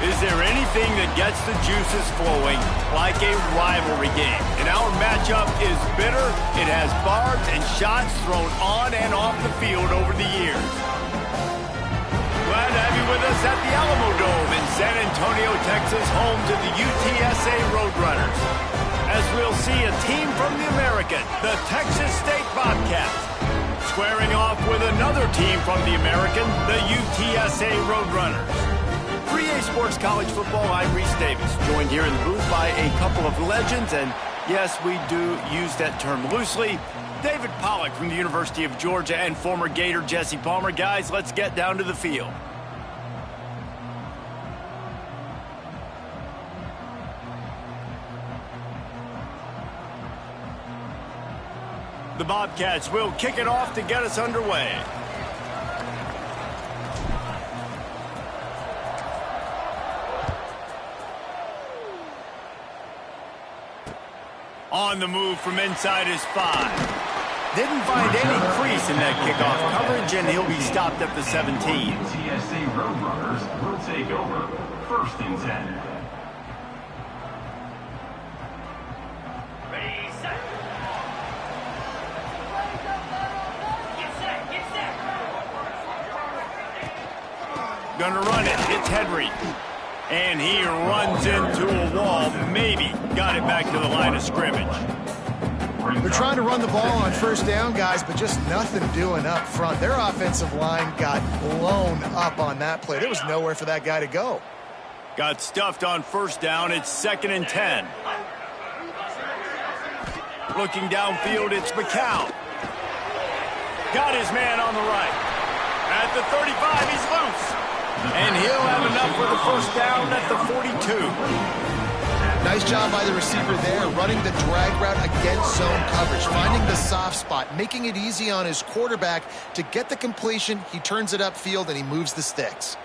Is there anything that gets the juices flowing like a rivalry game? And our matchup is bitter. It has barbs and shots thrown on and off the field over the years. Glad to have you with us at the Alamo Dome in San Antonio, Texas, home to the UTSA Roadrunners. As we'll see a team from the American, the Texas State Bobcats, squaring off with another team from the American, the UTSA Roadrunners. 3A Sports College Football, I'm Reese Davis, joined here in the booth by a couple of legends, and yes, we do use that term loosely. David Pollack from the University of Georgia and former Gator Jesse Palmer. Guys, let's get down to the field. The Bobcats will kick it off to get us underway. On the move from inside his 5. Didn't find any crease in that kickoff coverage, and he'll be stopped at the 17. UTSA Roadrunners will take over. 1st and 10. Ready, set. Get set, get set. Gonna run it. It's Henry. And he runs into a wall. Maybe got it back to the line of scrimmage. They're trying to run the ball on 1st down, guys, but just nothing doing up front. Their offensive line got blown up on that play. There was nowhere for that guy to go. Got stuffed on 1st down. It's 2nd and 10. Looking downfield, it's McCown. Got his man on the right. At the 35, he's loose. And he'll have enough for the 1st down at the 42. Nice job by the receiver there, running the drag route against zone coverage, finding the soft spot, making it easy on his quarterback to get the completion. He turns it upfield and he moves the sticks.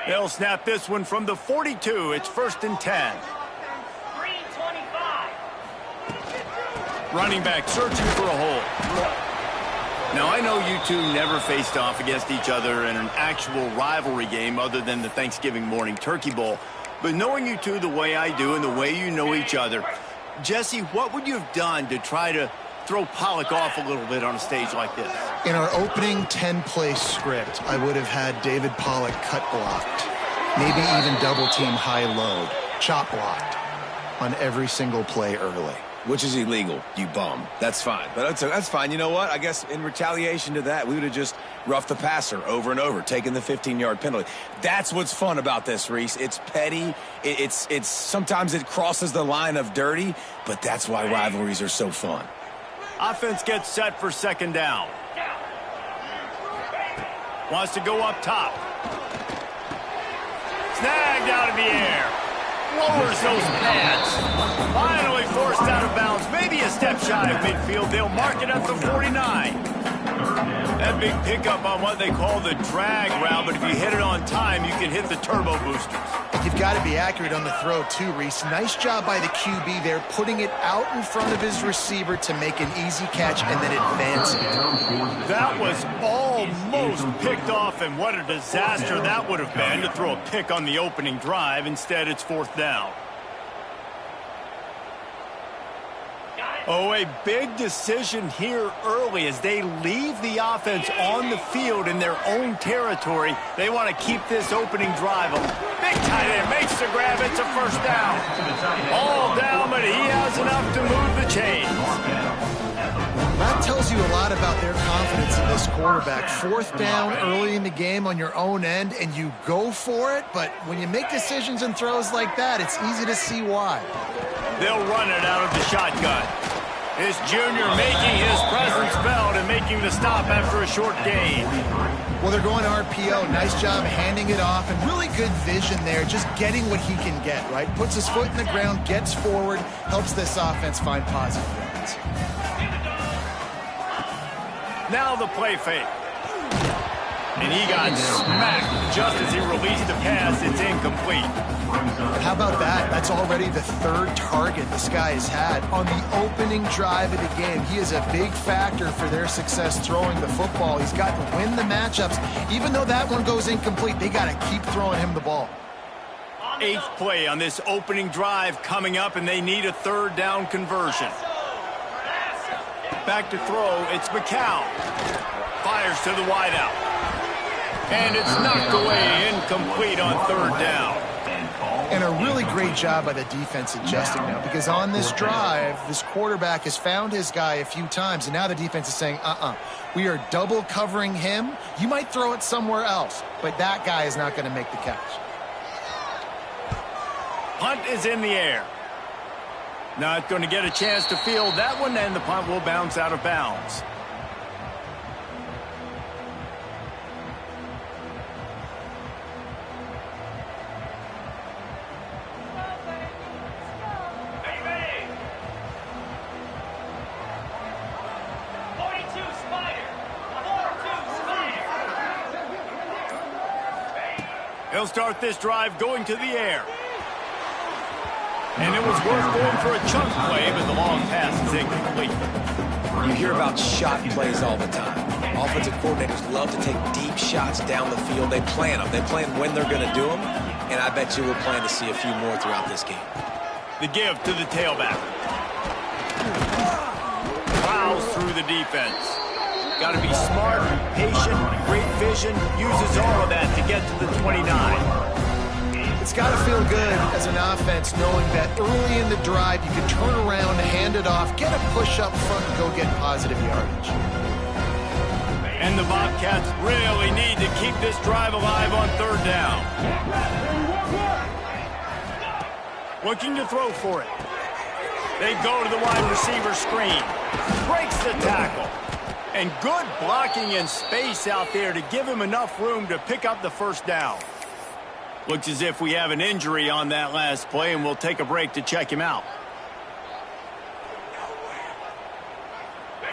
They'll snap this one from the 42. It's 1st and 10. 325. Running back searching for a hole. Now, I know you two never faced off against each other in an actual rivalry game other than the Thanksgiving morning Turkey Bowl. But knowing you two the way I do and the way you know each other, Jesse, what would you have done to try to throw Pollack off a little bit on a stage like this? In our opening 10-play script, I would have had David Pollack cut blocked, maybe even double-team high-load, chop blocked on every single play early. Which is illegal, you bum. That's fine. But that's fine. You know what? I guess in retaliation to that, we would have just roughed the passer over and over, taking the 15-yard penalty. That's what's fun about this, Reese. It's petty. It's sometimes it crosses the line of dirty, but that's why rivalries are so fun. Offense gets set for 2nd down. Wants to go up top. Snagged out of the air. Lowers those pads. Finally forced out of bounds. Maybe a step shy of midfield. They'll mark it at the 49. That big pickup on what they call the drag route, but if you hit it on time, you can hit the turbo boosters. You've got to be accurate on the throw, too, Reese. Nice job by the QB there, putting it out in front of his receiver to make an easy catch and then advance it. That was almost picked off, and what a disaster that would have been to throw a pick on the opening drive. Instead, it's 4th down. Oh, a big decision here early as they leave the offense on the field in their own territory. They want to keep this opening drive on. Big tight end makes the grab. It's a 1st down. All down, but he has enough to move the chains. That tells you a lot about their confidence in this quarterback. 4th down early in the game on your own end, and you go for it. But when you make decisions and throws like that, it's easy to see why. They'll run it out of the shotgun. This junior making his presence felt and making the stop after a short gain. Well, they're going RPO. Nice job handing it off, and really good vision there, just getting what he can get, right? Puts his foot in the ground, gets forward, helps this offense find positive yards. Now the play fake. And he got smacked just as he released the pass. It's incomplete. How about that? That's already the third target this guy has had on the opening drive of the game. He is a big factor for their success throwing the football. He's got to win the matchups. Even though that one goes incomplete, they got to keep throwing him the ball. 8th play on this opening drive coming up, and they need a third down conversion. Back to throw, it's McCown. Fires to the wideout. And it's knocked away, incomplete on third down. And a really great job by the defense adjusting now, because on this drive, this quarterback has found his guy a few times, and now the defense is saying, we are double covering him. You might throw it somewhere else, but that guy is not going to make the catch. Punt is in the air. Not going to get a chance to field that one, and the punt will bounce out of bounds. He'll start this drive going to the air. And it was worth going for a chunk play, but the long pass is incomplete. You hear about shot plays all the time. Offensive coordinators love to take deep shots down the field. They plan them. They plan when they're going to do them. And I bet you we'll plan to see a few more throughout this game. The give to the tailback. Plows through the defense. Got to be smart, patient, great vision. Uses all of that to get to the 29. It's got to feel good as an offense knowing that early in the drive you can turn around, hand it off, get a push up front, and go get positive yardage. And the Bobcats really need to keep this drive alive on third down. Looking to throw for it. They go to the wide receiver screen. Breaks the tackle. And good blocking in space out there to give him enough room to pick up the first down. Looks as if we have an injury on that last play, and we'll take a break to check him out.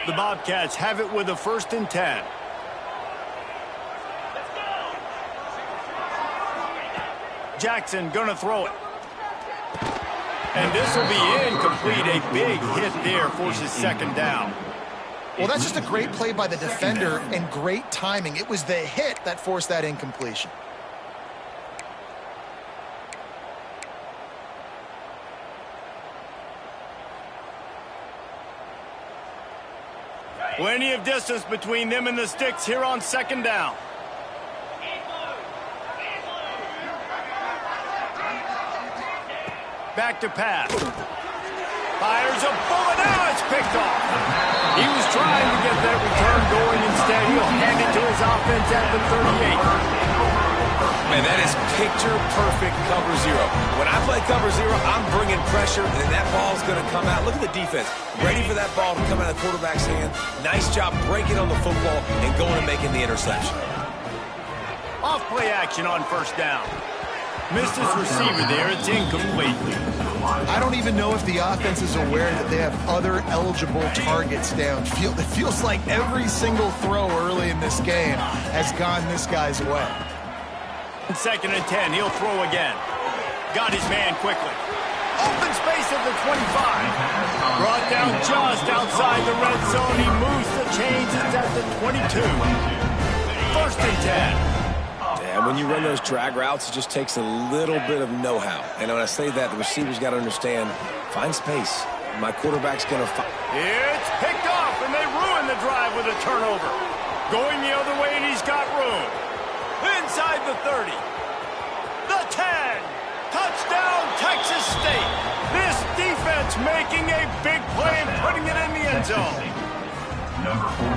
The Bobcats have it with a 1st and 10. Jackson gonna throw it. And this will be incomplete. A big hit there forces 2nd down. Well, that's just a great play by the defender and great timing. It was the hit that forced that incompletion. Plenty of distance between them and the sticks here on 2nd down. Back to pass. Fires a bullet. Now it's picked off. He was trying to get that return going. Instead, he'll hand it to his offense at the 38. Man, that is picture-perfect cover zero. When I play cover zero, I'm bringing pressure, and that ball's going to come out. Look at the defense. Ready for that ball to come out of the quarterback's hand. Nice job breaking on the football and going and making the interception. Off play action on 1st down. Missed his receiver there. It's incomplete. I don't even know if the offense is aware that they have other eligible targets downfield. It feels like every single throw early in this game has gone this guy's way. 2nd and 10. He'll throw again. Got his man quickly. Open space at the 25. Brought down just outside the red zone. He moves the chains. It's at the 22. 1st and 10. And when you run those drag routes, it just takes a little bit of know-how. And when I say that, the receivers got to understand, find space. My quarterback's going to find. It's picked off, and they ruin the drive with a turnover. Going the other way, and he's got room. Inside the 30. The 10. Touchdown, Texas State. This defense making a big play and putting it in the end zone.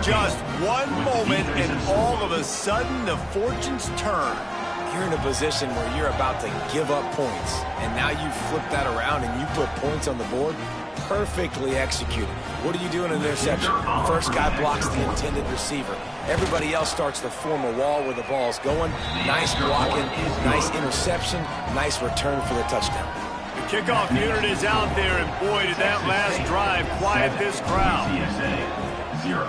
Just one moment, and all of a sudden, the fortunes turn. You're in a position where you're about to give up points, and now you flip that around and you put points on the board. Perfectly executed. What do you do in an interception? First guy blocks the intended receiver. Everybody else starts to form a wall where the ball's going. Nice blocking, nice interception, nice return for the touchdown. The kickoff unit is out there, and boy, did that last drive quiet this crowd. UTSA 0.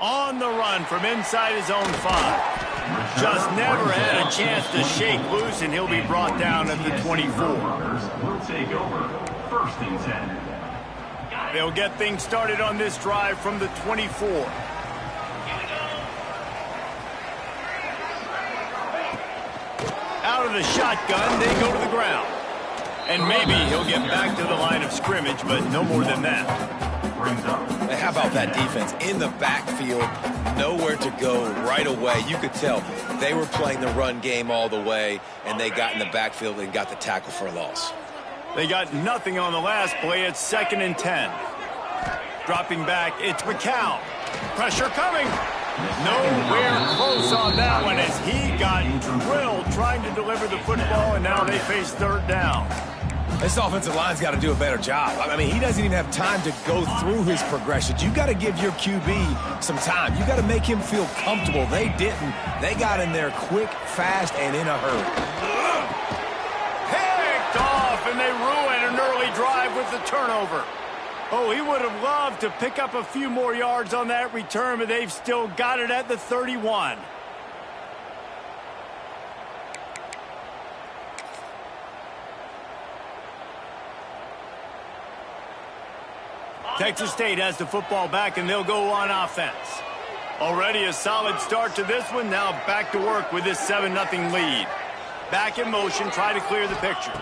On the run from inside his own 5. Just never had a chance to shake loose, and he'll be brought down at the 24. Will take over. First and 10. They'll get things started on this drive from the 24. Out of the shotgun, they go to the ground. And maybe he'll get back to the line of scrimmage, but no more than that. Hey, how about that defense in the backfield? Nowhere to go right away. You could tell they were playing the run game all the way, and they got in the backfield and got the tackle for a loss. They got nothing on the last play. It's 2nd and 10. Dropping back, it's McCown. Pressure coming. Nowhere close on that one as he got drilled trying to deliver the football, and now they face 3rd down. This offensive line's got to do a better job. I mean, he doesn't even have time to go through his progressions. You got to give your QB some time. You got to make him feel comfortable. They didn't. They got in there quick, fast, and in a hurry. Picked off, and they ruin an early drive with the turnover. Oh, he would have loved to pick up a few more yards on that return, but they've still got it at the 31. Texas State has the football back, and they'll go on offense. Already a solid start to this one. Now back to work with this 7-0 lead. Back in motion, try to clear the picture.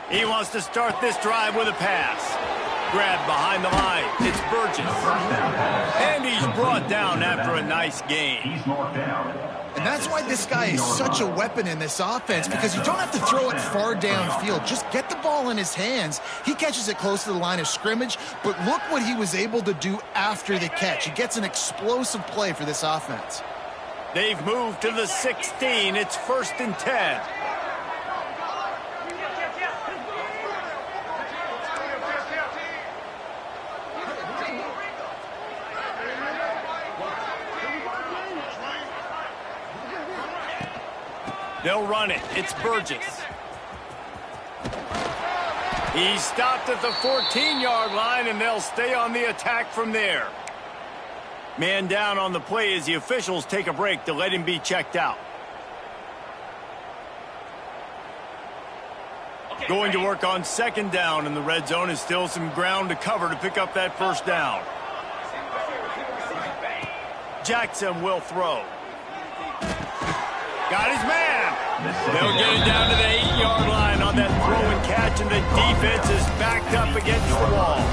He wants to start this drive with a pass. Grab behind the line. It's Burgess. And he's brought down after a nice gain. He's knocked down. And that's why this guy is such a weapon in this offense, because you don't have to throw it far downfield. Just get the ball in his hands. He catches it close to the line of scrimmage, but look what he was able to do after the catch. He gets an explosive play for this offense. They've moved to the 16. It's 1st and 10. They'll run it. It's Burgess. He's stopped at the 14-yard line, and they'll stay on the attack from there. Man down on the play as the officials take a break to let him be checked out. Going to work on 2nd down, and the red zone is still some ground to cover to pick up that 1st down. Jackson will throw. Got his man. They'll get it down to the 8-yard line on that throw and catch, and the defense is backed up against the wall.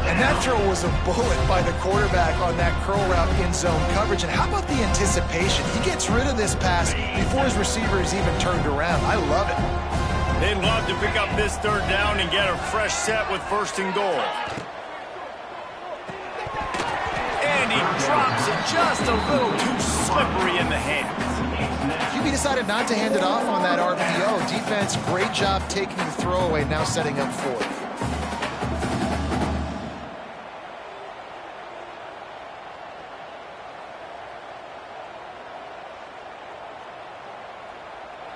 And that throw was a bullet by the quarterback on that curl route in zone coverage. And how about the anticipation? He gets rid of this pass before his receiver is even turned around. I love it. They'd love to pick up this 3rd down and get a fresh set with 1st and goal. And he drops it just a little too slippery in the hands. QB decided not to hand it off on that RPO. Defense, great job taking the throwaway, now setting up 4th.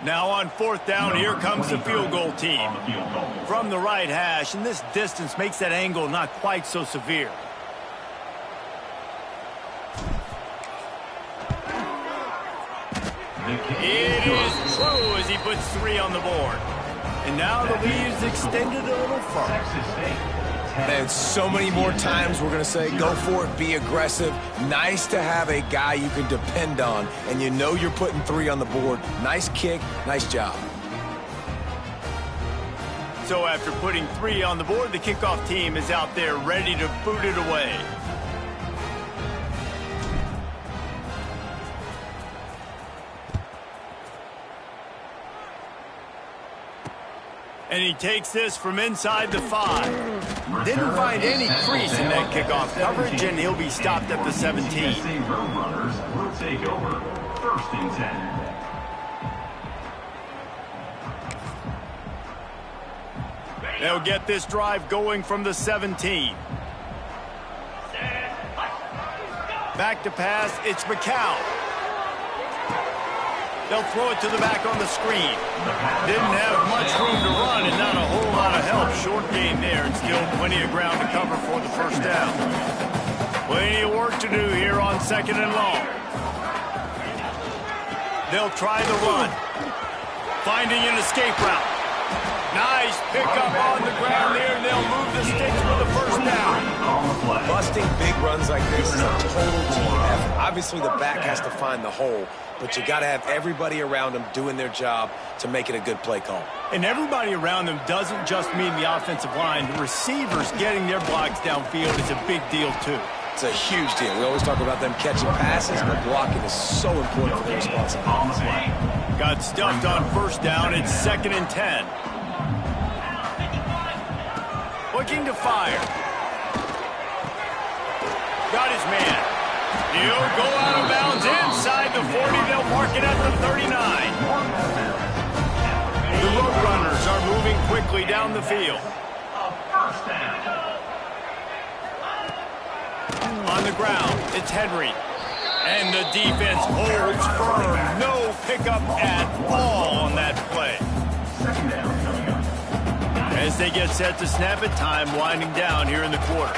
Now on 4th down, here comes the field goal team. From the right hash, and this distance makes that angle not quite so severe. It is true as he puts 3 on the board. And now the lead is extended a little further. And so many more times we're going to say, go for it, be aggressive. Nice to have a guy you can depend on, and you know you're putting 3 on the board. Nice kick, nice job. So after putting 3 on the board, the kickoff team is out there ready to boot it away. And he takes this from inside the 5. Didn't find any crease in that kickoff coverage, and he'll be stopped at the 17. UTSA Roadrunners will take over. 1st and 10. They'll get this drive going from the 17. Back to pass, it's McCown. They'll throw it to the back on the screen. Didn't have much room to run and not a whole lot of help. Short gain there and still plenty of ground to cover for the 1st down. Plenty of work to do here on 2nd and long. They'll try the run. Finding an escape route. Nice pickup on the ground there, and they'll move the sticks for the first down. Busting big runs like this is a total team effort. Obviously, the back has to find the hole, but you got to have everybody around them doing their job to make it a good play call. And everybody around them doesn't just mean the offensive line. The receivers getting their blocks downfield is a big deal, too. It's a huge deal. We always talk about them catching passes, but blocking is so important for their responsibility. Got stuffed on first down. It's 2nd and 10. Looking to fire. Got his man. He'll go out of bounds inside the 40. They'll mark it at the 39. The Roadrunners are moving quickly down the field. On the ground, it's Henry. And the defense holds firm. No pickup at all on that play. As they get set to snap it, time winding down here in the quarter.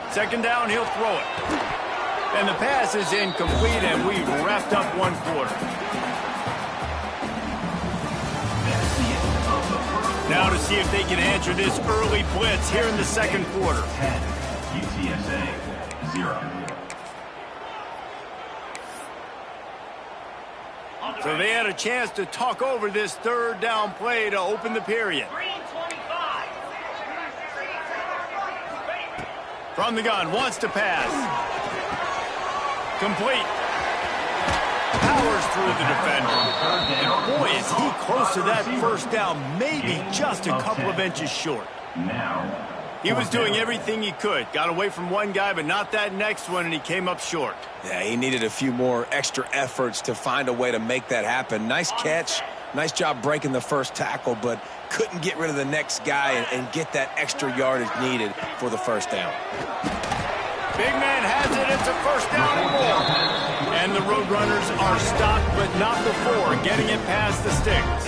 2nd down, he'll throw it. And the pass is incomplete, and we've wrapped up one quarter. Now to see if they can answer this early blitz here in the 2nd quarter. UTSA 0. So they had a chance to talk over this 3rd down play to open the period. From the gun, wants to pass. Complete. Powers through the defender. And boy, is he close to that first down, maybe just a couple of inches short. He was doing everything he could. Got away from one guy, but not that next one, and he came up short. Yeah, he needed a few more extra efforts to find a way to make that happen. Nice catch. Nice job breaking the first tackle, but couldn't get rid of the next guy and get that extra yardage needed for the first down. Big man has it. It's a first down and more. And the Roadrunners are stopped, but not before getting it past the sticks.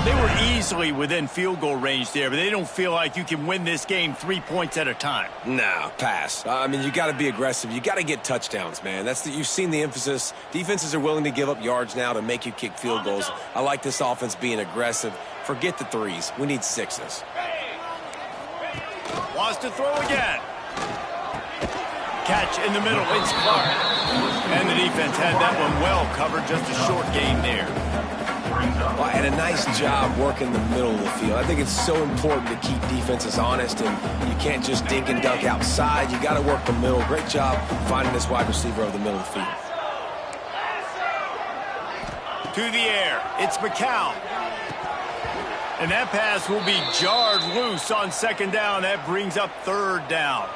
They were easily within field goal range there, but they don't feel like you can win this game 3 points at a time. Nah, pass. I mean, you got to be aggressive. You got to get touchdowns, man. You've seen the emphasis. Defenses are willing to give up yards now to make you kick field goals. I like this offense being aggressive. Forget the threes. We need sixes. Wants to throw again. Catch in the middle. It's Clark. And the defense had that one well covered. Just a short game there. Well, and a nice job working the middle of the field. I think it's so important to keep defenses honest, and you can't just dink and dunk outside. You got to work the middle. Great job finding this wide receiver over the middle of the field. To the air. It's McCown. And that pass will be jarred loose on 2nd down. That brings up 3rd down.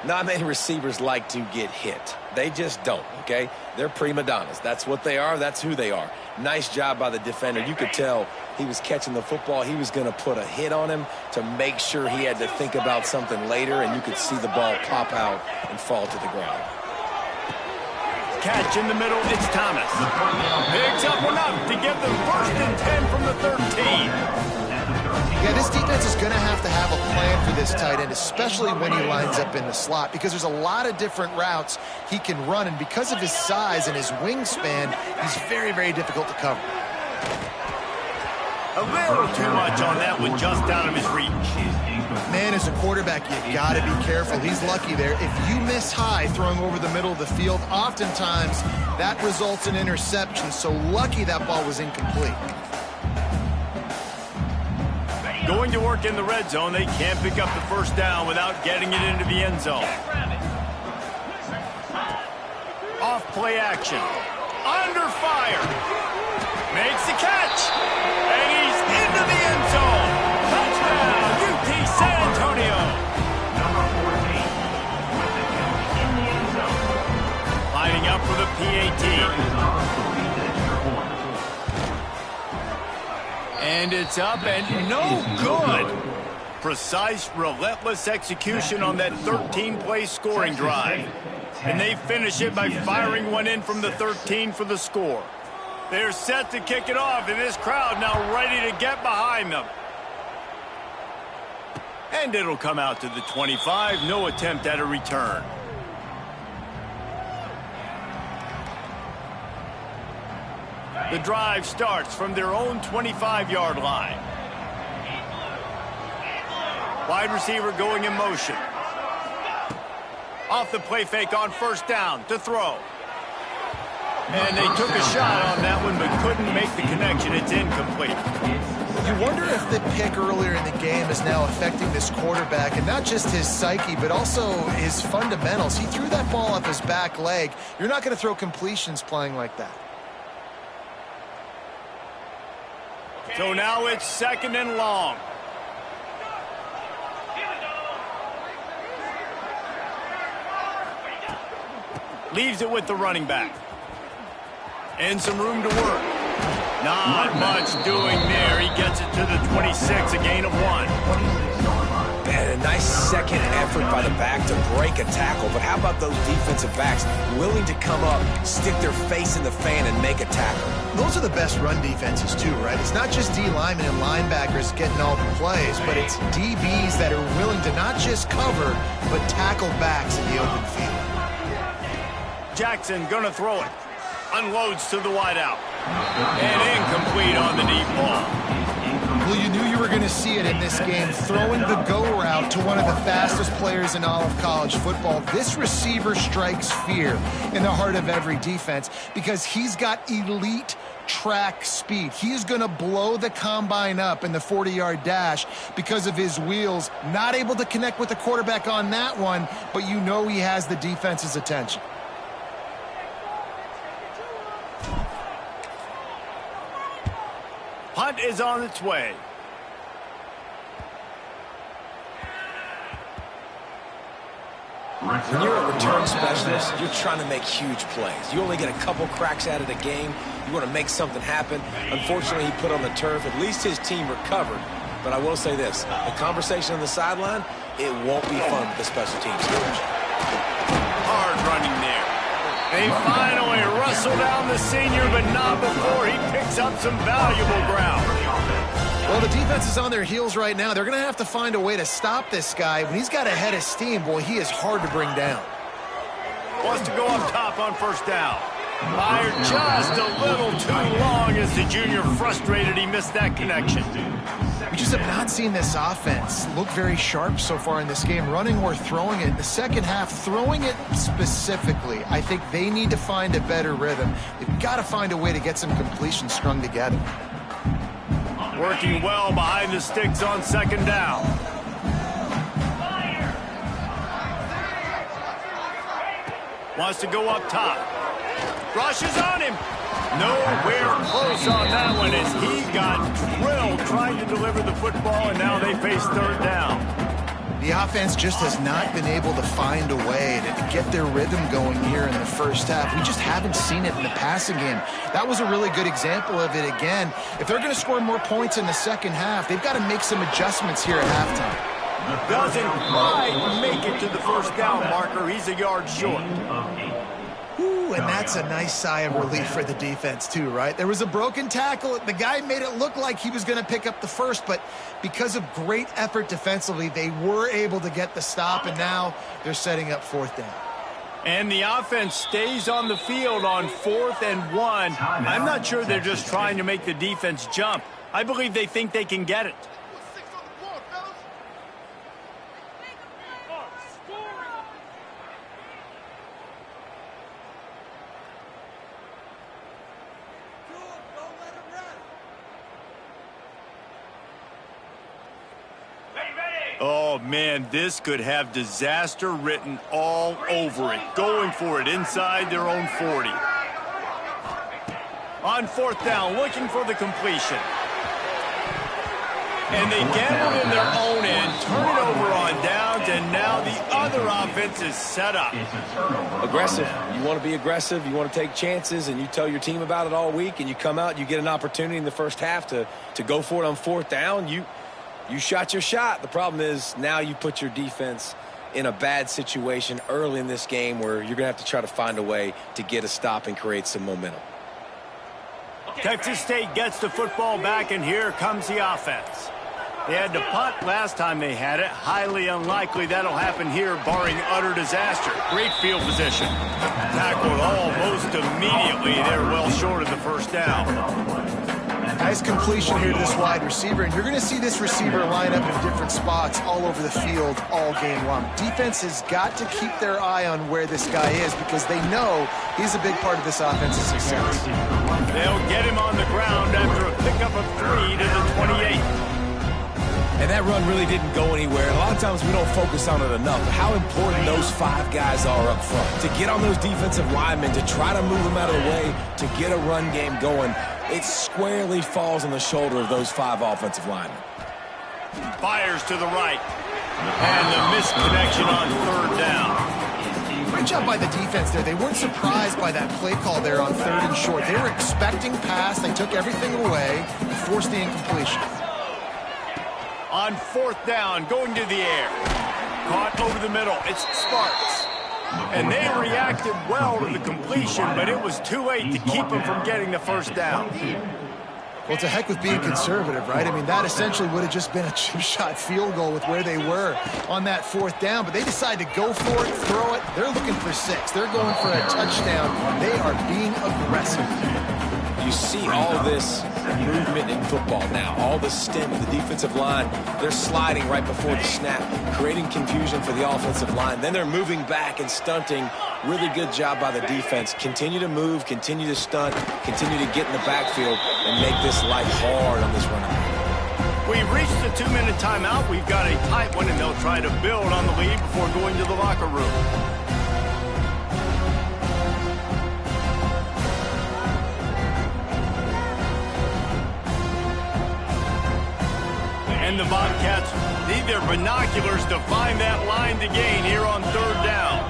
Not many receivers like to get hit. They just don't, okay? They're prima donnas. That's what they are. That's who they are. Nice job by the defender. You could tell he was catching the football. He was going to put a hit on him to make sure he had to think about something later, and you could see the ball pop out and fall to the ground. Catch in the middle. It's Thomas. Picks up enough to get them 1st and 10 from the 13. Yeah, this defense is going to have a plan for this tight end, especially when he lines up in the slot, because there's a lot of different routes he can run, and because of his size and his wingspan, he's very, very difficult to cover. A little too much on that one, just out of his reach. Man, as a quarterback, you got to be careful. He's lucky there. If you miss high throwing over the middle of the field, oftentimes that results in interception, so lucky that ball was incomplete. Going to work in the red zone. They can't pick up the first down without getting it into the end zone. Off play action. Under fire. Makes the catch. And he's into the end zone. Touchdown, UT San Antonio. Number 14 with the catch in the end zone. Lining up for the PAT. And it's up and no good. Precise, relentless execution on that 13-play scoring drive. And they finish it by firing one in from the 13 for the score. They're set to kick it off, and this crowd now ready to get behind them. And it'll come out to the 25. No attempt at a return. The drive starts from their own 25-yard line. Wide receiver going in motion. Off the play fake on first down to throw. And they took a shot on that one but couldn't make the connection. It's incomplete. You wonder if the pick earlier in the game is now affecting this quarterback, and not just his psyche, but also his fundamentals. He threw that ball off his back leg. You're not going to throw completions playing like that. So now it's 2nd and long. Leaves it with the running back. And some room to work. Not much doing there. He gets it to the 26, a gain of 1. And a nice second effort by the back to break a tackle. But how about those defensive backs willing to come up, stick their face in the fan, and make a tackle? Those are the best run defenses too, right? It's not just D linemen and linebackers getting all the plays, but it's DBs that are willing to not just cover, but tackle backs in the open field. Jackson gonna throw it. Unloads to the wideout. And incomplete on the deep ball. Well, you knew you were going to see it in this game, throwing the go route to one of the fastest players in all of college football. This receiver strikes fear in the heart of every defense because he's got elite track speed. He is going to blow the combine up in the 40-yard dash because of his wheels. Not able to connect with the quarterback on that one, but you know he has the defense's attention. Punt is on its way. When you're a return specialist, you're trying to make huge plays. You only get a couple cracks at it a game. You want to make something happen. Unfortunately, he put on the turf. At least his team recovered. But I will say this, the conversation on the sideline, it won't be fun with the special teams coach. Hard running there. They finally wrestle down the senior, but not before he picks up some valuable ground. Well, the defense is on their heels right now. They're going to have to find a way to stop this guy. When he's got a head of steam, boy, he is hard to bring down. Wants to go up top on first down. Fired just a little too long as the junior frustrated he missed that connection. We just have not seen this offense look very sharp so far in this game, running or throwing it. In the second half, throwing it specifically, I think they need to find a better rhythm. They've got to find a way to get some completions strung together. Working well behind the sticks on second down. Wants to go up top. Rushes on him. Nowhere close on that one as he got drilled trying to deliver the football, and now they face third down. The offense just has not been able to find a way to get their rhythm going here in the first half. We just haven't seen it in the passing game. That was a really good example of it again. If they're going to score more points in the second half, they've got to make some adjustments here at halftime. Doesn't quite make it to the first down marker. He's a yard short. Ooh, and that's a nice sigh of relief for the defense too, right? There was a broken tackle. The guy made it look like he was going to pick up the first, but because of great effort defensively, they were able to get the stop, and now they're setting up fourth down. And the offense stays on the field on 4th and 1. I'm not sure they're just trying to make the defense jump. I believe they think they can get it. Oh, man, this could have disaster written all over it. Going for it inside their own 40. On 4th down, looking for the completion. And they gambled in their own end, turn it over on downs, and now the other offense is set up. Aggressive. You want to be aggressive. You want to take chances, and you tell your team about it all week, and you come out, you get an opportunity in the first half to go for it on 4th down. You shot your shot. The problem is now you put your defense in a bad situation early in this game where you're going to have to try to find a way to get a stop and create some momentum. Texas State gets the football back, and here comes the offense. They had to punt last time they had it. Highly unlikely that'll happen here, barring utter disaster. Great field position. Tackled almost immediately. They're well short of the first down. Nice completion here to this wide receiver, and you're going to see this receiver line up in different spots all over the field all game long. Defense has got to keep their eye on where this guy is because they know he's a big part of this offense's success. They'll get him on the ground after a pickup of 3 to the 28. And that run really didn't go anywhere. A lot of times we don't focus on it enough, but how important those 5 guys are up front. To get on those defensive linemen, to try to move them out of the way, to get a run game going, it squarely falls on the shoulder of those 5 offensive linemen. Fires to the right. And the missed connection on 3rd down. Great job by the defense there. They weren't surprised by that play call there on 3rd and short. They were expecting pass. They took everything away and forced the incompletion. On 4th down, going to the air. Caught over the middle. It's Sparks. And they reacted well to the completion, but it was too late to keep them from getting the first down. Well, it's a heck with being conservative, right? I mean, that essentially would have just been a chip shot field goal with where they were on that 4th down, but they decided to go for it, throw it. They're looking for 6. They're going for a touchdown. They are being aggressive. You see all this movement in football now, all the stem of the defensive line. They're sliding right before the snap, creating confusion for the offensive line. Then they're moving back and stunting. Really good job by the defense. Continue to move, continue to stunt, continue to get in the backfield and make this life hard on this running back. We've reached the 2-minute timeout. We've got a tight one, and they'll try to build on the lead before going to the locker room. And the Bobcats need their binoculars to find that line to gain here on 3rd down.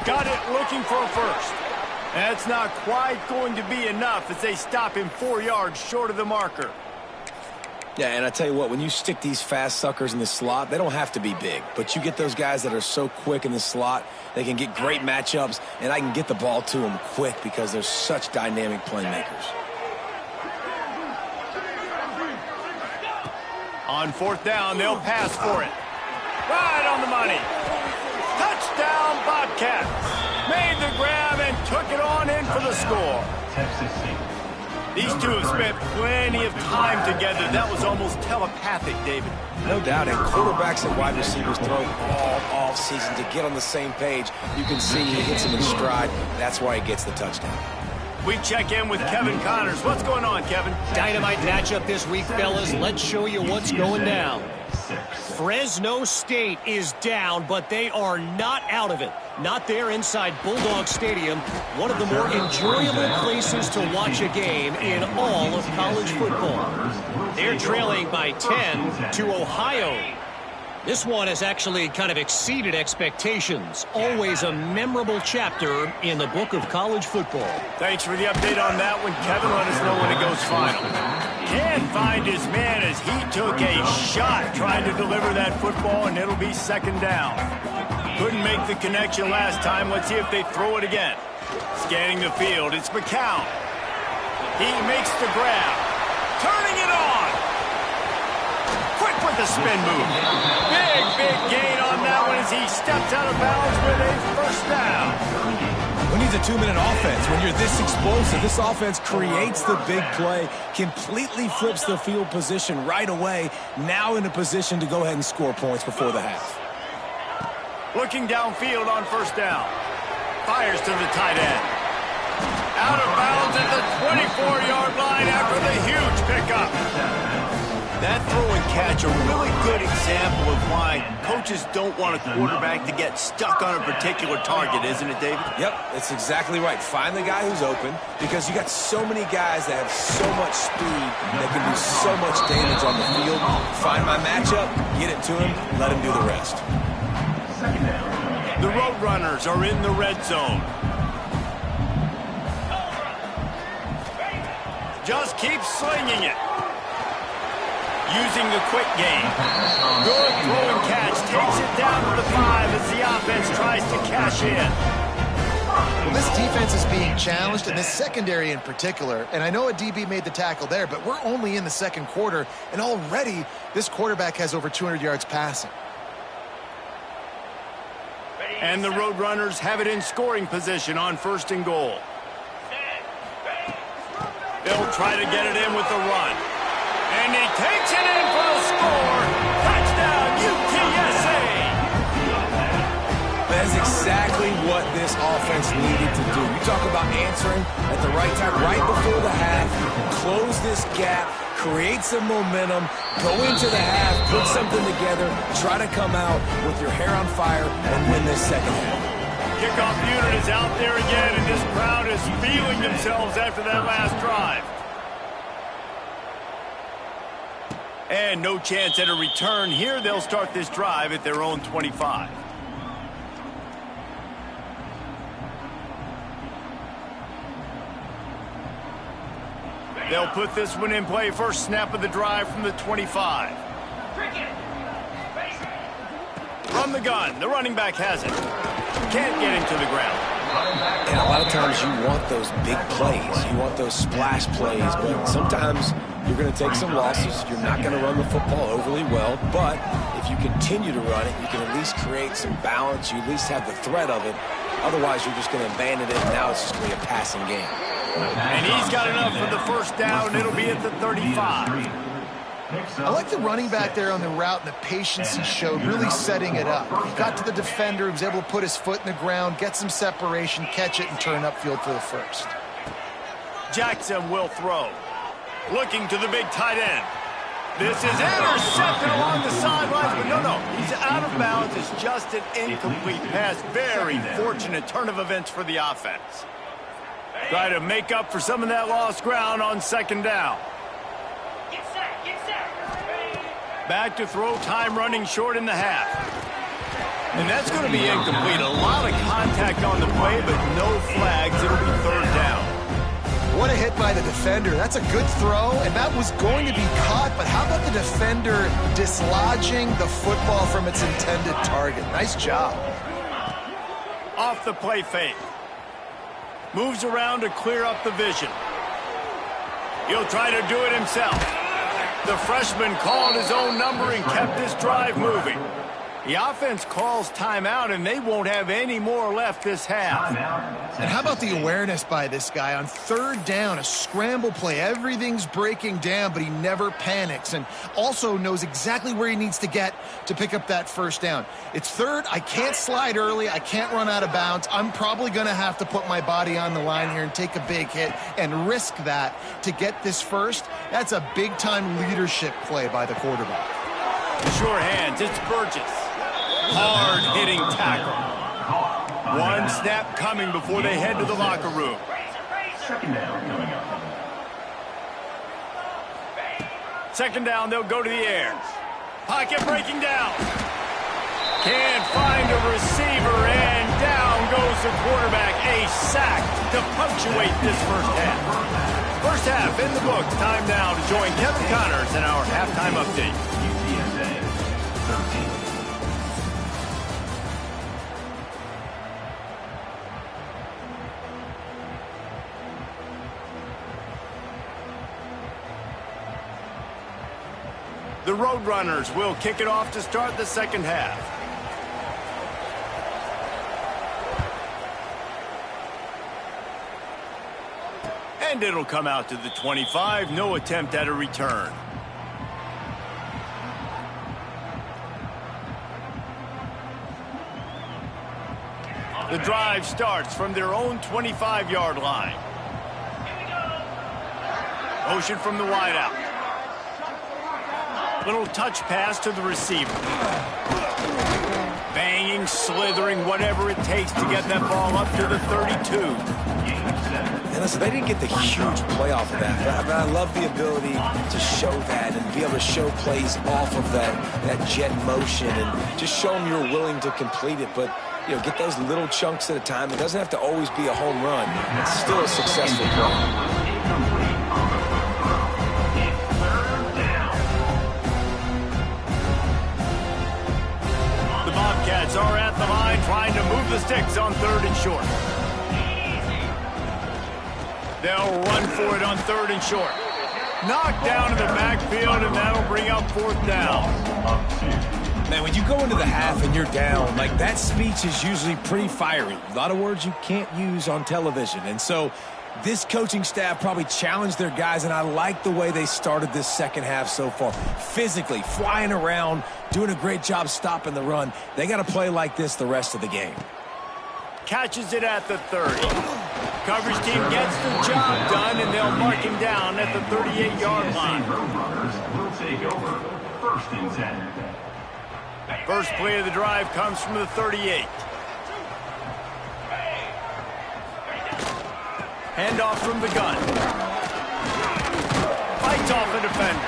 Got it looking for a first. That's not quite going to be enough as they stop him 4 yards short of the marker. Yeah, and I tell you what, when you stick these fast suckers in the slot, they don't have to be big. But you get those guys that are so quick in the slot, they can get great matchups, and I can get the ball to them quick because they're such dynamic playmakers. On 4th down, they'll pass for it. Right on the money. Touchdown, Bobcats. Made the grab and took it on in for the score. These two have spent plenty of time together. That was almost telepathic, David. No doubt, and quarterbacks and wide receivers throw all off-season to get on the same page. You can see he hits him in stride. That's why he gets the touchdown. We check in with Kevin Connors. What's going on, Kevin? Dynamite matchup this week, fellas. Let's show you what's going down. Fresno State is down, but they are not out of it. Not there inside Bulldog Stadium, one of the more enjoyable places to watch a game in all of college football. They're trailing by 10 to Ohio. This one has actually kind of exceeded expectations. Always a memorable chapter in the book of college football. Thanks for the update on that one, Kevin. Let us know when it goes final. Can't find his man as he took a shot trying to deliver that football, and it'll be 2nd down. Couldn't make the connection last time. Let's see if they throw it again. Scanning the field, it's McCown. He makes the grab. Turning it on. Quick with the spin move. Big gain on that one as he steps out of bounds with a 1st down. Who needs a 2-minute offense? When you're this explosive, this offense creates the big play, completely flips the field position right away, now in a position to go ahead and score points before the half. Looking downfield on 1st down. Fires to the tight end. Out of bounds at the 24-yard line after the huge pickup. That throw and catch, a really good example of why coaches don't want a quarterback to get stuck on a particular target, isn't it, David? Yep, that's exactly right. Find the guy who's open because you got so many guys that have so much speed that can do so much damage on the field. Find my matchup, get it to him, let him do the rest. The Roadrunners are in the red zone. Just keep slinging it. Using the quick game. Good throw and catch. Takes it down to the 5 as the offense tries to cash in. Well, this defense is being challenged, and this secondary in particular. And I know a DB made the tackle there, but we're only in the second quarter, and already this quarterback has over 200 yards passing. And the Roadrunners have it in scoring position on 1st and goal. They'll try to get it in with the run. And he takes it in for the score. Touchdown, UTSA! That's exactly what this offense needed to do. You talk about answering at the right time, right before the half, close this gap, create some momentum, go into the half, put something together, try to come out with your hair on fire and win this second half. Kickoff unit is out there again, and this crowd is feeling themselves after that last drive. And no chance at a return here. They'll start this drive at their own 25. They'll put this one in play. First snap of the drive from the 25. From the gun, the running back has it. Can't get him to the ground. And a lot of times you want those big plays. You want those splash plays. But sometimes you're going to take some losses. You're not going to run the football overly well. But if you continue to run it, you can at least create some balance. You at least have the threat of it. Otherwise, you're just going to abandon it, and now it's just going to be a passing game. And he's got enough for the first down. It'll be at the 35. I like the running back there on the route and the patience he showed, really setting it up. He got to the defender, he was able to put his foot in the ground, get some separation, catch it, and turn upfield for the first. Jackson will throw. Looking to the big tight end. This is intercepted along the sidelines, but no, he's out of bounds. It's just an incomplete pass. Very fortunate turn of events for the offense. Try to make up for some of that lost ground on 2nd down. Get set, get set. Back to throw, time running short in the half. And that's going to be incomplete. A lot of contact on the play, but no flags. It'll be 3rd down. What a hit by the defender. That's a good throw, and that was going to be caught, but how about the defender dislodging the football from its intended target? Nice job. Off the play fake. Moves around to clear up the vision. He'll try to do it himself. The freshman called his own number and kept this drive moving. The offense calls timeout, and they won't have any more left this half. And how about the awareness by this guy on 3rd down, a scramble play. Everything's breaking down, but he never panics and also knows exactly where he needs to get to pick up that 1st down. It's 3rd. I can't slide early. I can't run out of bounds. I'm probably going to have to put my body on the line here and take a big hit and risk that to get this 1st. That's a big-time leadership play by the quarterback. Sure hands. It's Burgess. Hard-hitting tackle. One snap coming before they head to the locker room. 2nd down coming up. 2nd down, they'll go to the air. Pocket breaking down. Can't find a receiver, and down goes the quarterback. A sack to punctuate this 1st half. 1st half in the books. Time now to join Kevin Connors in our halftime update. UTSA 13. The Roadrunners will kick it off to start the 2nd half. And it'll come out to the 25. No attempt at a return. The drive starts from their own 25-yard line. Motion from the wideout. Little touch pass to the receiver. Banging, slithering, whatever it takes to get that ball up to the 32. And listen, they didn't get the huge play off of that, but I love the ability to show that and be able to show plays off of that jet motion and just show them you're willing to complete it. But, you know, get those little chunks at a time. It doesn't have to always be a home run. It's still a successful play. Bobcats are at the line trying to move the sticks on 3rd and short. They'll run for it on 3rd and short. Knocked down in the backfield, and that'll bring up 4th down. Man, when you go into the half and you're down, like, that speech is usually pretty fiery. A lot of words you can't use on television. And so this coaching staff probably challenged their guys, and I like the way they started this second half so far. Physically, flying around, doing a great job stopping the run. They got to play like this the rest of the game. Catches it at the 30. Coverage team gets the job done, and they'll mark him down at the 38-yard line. Roadrunners will take over 1st and 10. First play of the drive comes from the 38. Handoff from the gun. Fights off a defender.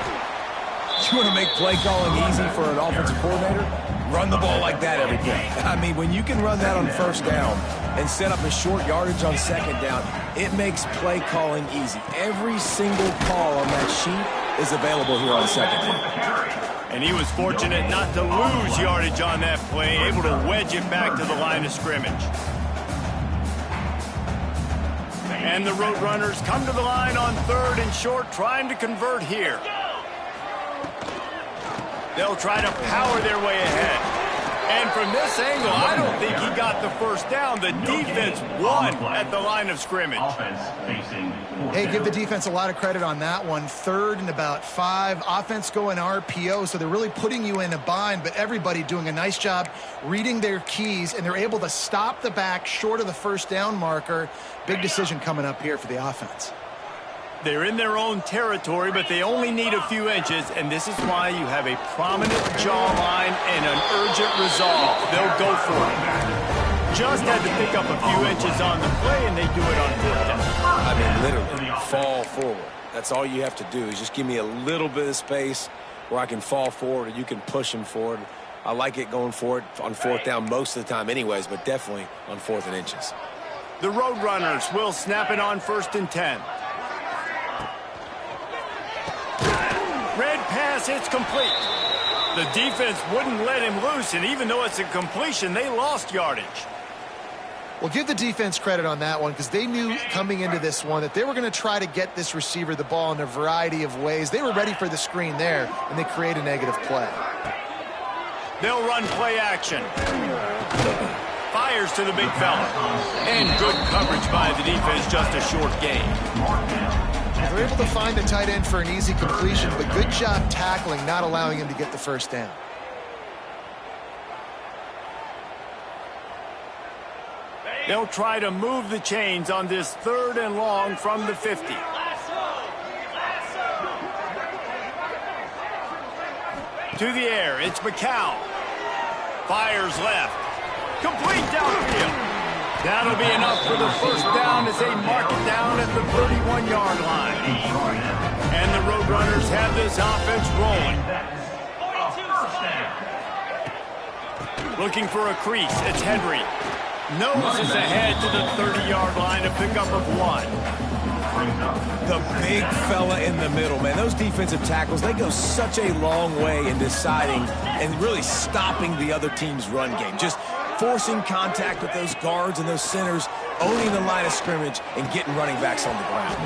You want to make play calling easy for an offensive coordinator? Run the ball like that every play. I mean, when you can run that on 1st down and set up a short yardage on 2nd down, it makes play calling easy. Every single call on that sheet is available here on 2nd down. And he was fortunate not to lose yardage on that play, able to wedge it back to the line of scrimmage. And the Roadrunners come to the line on 3rd and short, trying to convert here. They'll try to power their way ahead. And from this angle, I don't think he got the 1st down. The defense won at the line of scrimmage. Hey, give the defense a lot of credit on that one. 3rd and about 5. Offense going RPO, so they're really putting you in a bind, but everybody doing a nice job reading their keys, and they're able to stop the back short of the 1st down marker. Big decision coming up here for the offense. They're in their own territory, but they only need a few inches, and this is why you have a prominent jawline and an urgent resolve. They'll go for it. Just had to pick up a few inches on the play, and they do it on 4th down. I mean, literally, fall forward. That's all you have to do is just give me a little bit of space where I can fall forward and you can push him forward. I like it going forward on 4th down most of the time anyways, but definitely on 4th and inches. The Roadrunners will snap it on 1st and 10. Red pass, it's complete. The defense wouldn't let him loose, and even though it's a completion, they lost yardage. Well, give the defense credit on that one because they knew coming into this one that they were going to try to get this receiver the ball in a variety of ways. They were ready for the screen there, and they create a negative play. They'll run play action. Fires to the big fella. And good coverage by the defense, just a short gain. They're able to find the tight end for an easy completion, but good job tackling, not allowing him to get the 1st down. They'll try to move the chains on this 3rd and long from the 50. To the air, it's McCown. Fires left. Complete downfield. That'll be enough for the 1st down as they mark it down at the 31-yard line. And the Roadrunners have this offense rolling. Looking for a crease, it's Henry. Noses ahead to the 30-yard line, a pickup of 1. The big fella in the middle, man. Those defensive tackles, they go such a long way in deciding and really stopping the other team's run game. Just forcing contact with those guards and those centers, owning the line of scrimmage, and getting running backs on the ground.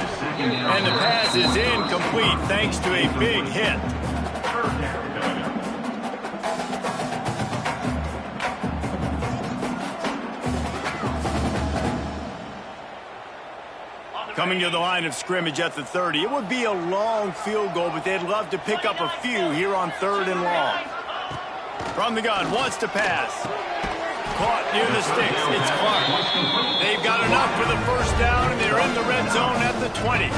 And the pass is incomplete thanks to a big hit. Coming to the line of scrimmage at the 30. It would be a long field goal, but they'd love to pick up a few here on 3rd and long. From the gun, wants to pass. Caught near the sticks. It's Clark. They've got enough for the 1st down, and they're in the red zone at the 20.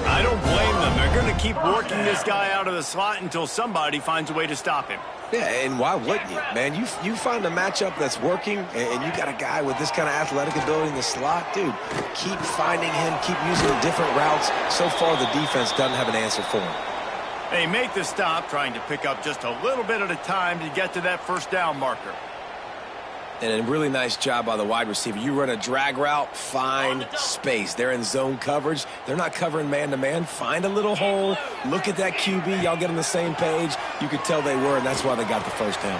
I don't blame them. They're going to keep working this guy out of the slot until somebody finds a way to stop him. Yeah, and why wouldn't you, man? You find a matchup that's working, and you got a guy with this kind of athletic ability in the slot, dude, keep finding him, keep using different routes. So far, the defense doesn't have an answer for him. They make the stop, trying to pick up just a little bit at a time to get to that 1st down marker. And a really nice job by the wide receiver. You run a drag route, find space. They're in zone coverage. They're not covering man-to-man. Find a little hole. Look at that QB. Y'all get on the same page. You could tell they were, and that's why they got the 1st down.